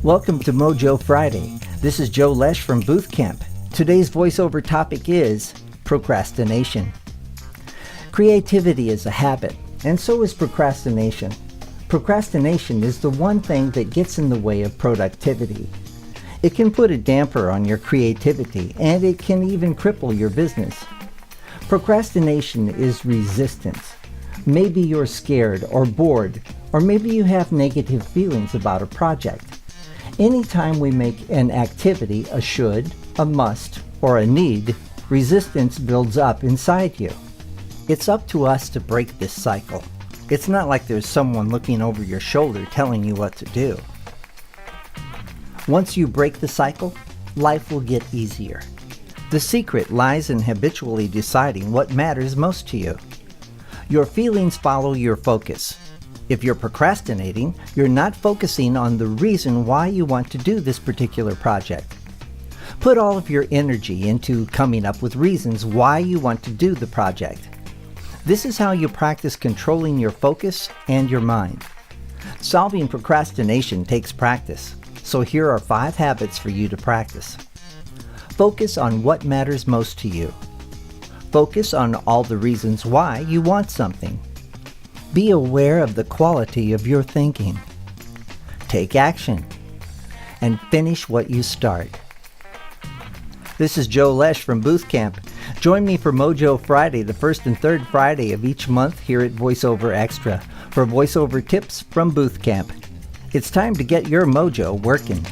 Welcome to Mojo Friday. This is Joe Lesh from Booth Camp. Today's voiceover topic is procrastination. Creativity is a habit, and so is procrastination. Procrastination is the one thing that gets in the way of productivity. It can put a damper on your creativity, and it can even cripple your business. Procrastination is resistance. Maybe you're scared or bored, or maybe you have negative feelings about a project. Anytime we make an activity a should, a must, or a need, resistance builds up inside you. It's up to us to break this cycle. It's not like there's someone looking over your shoulder telling you what to do. Once you break the cycle, life will get easier. The secret lies in habitually deciding what matters most to you. Your feelings follow your focus. If you're procrastinating, you're not focusing on the reason why you want to do this particular project. Put all of your energy into coming up with reasons why you want to do the project. This is how you practice controlling your focus and your mind. Solving procrastination takes practice, so here are 5 habits for you to practice. Focus on what matters most to you. Focus on all the reasons why you want something. Be aware of the quality of your thinking. Take action. And finish what you start. This is Joe Lesh from Booth Camp. Join me for Mojo Friday, the first and third Friday of each month here at VoiceOver Extra for voiceover tips from Booth Camp. It's time to get your mojo working.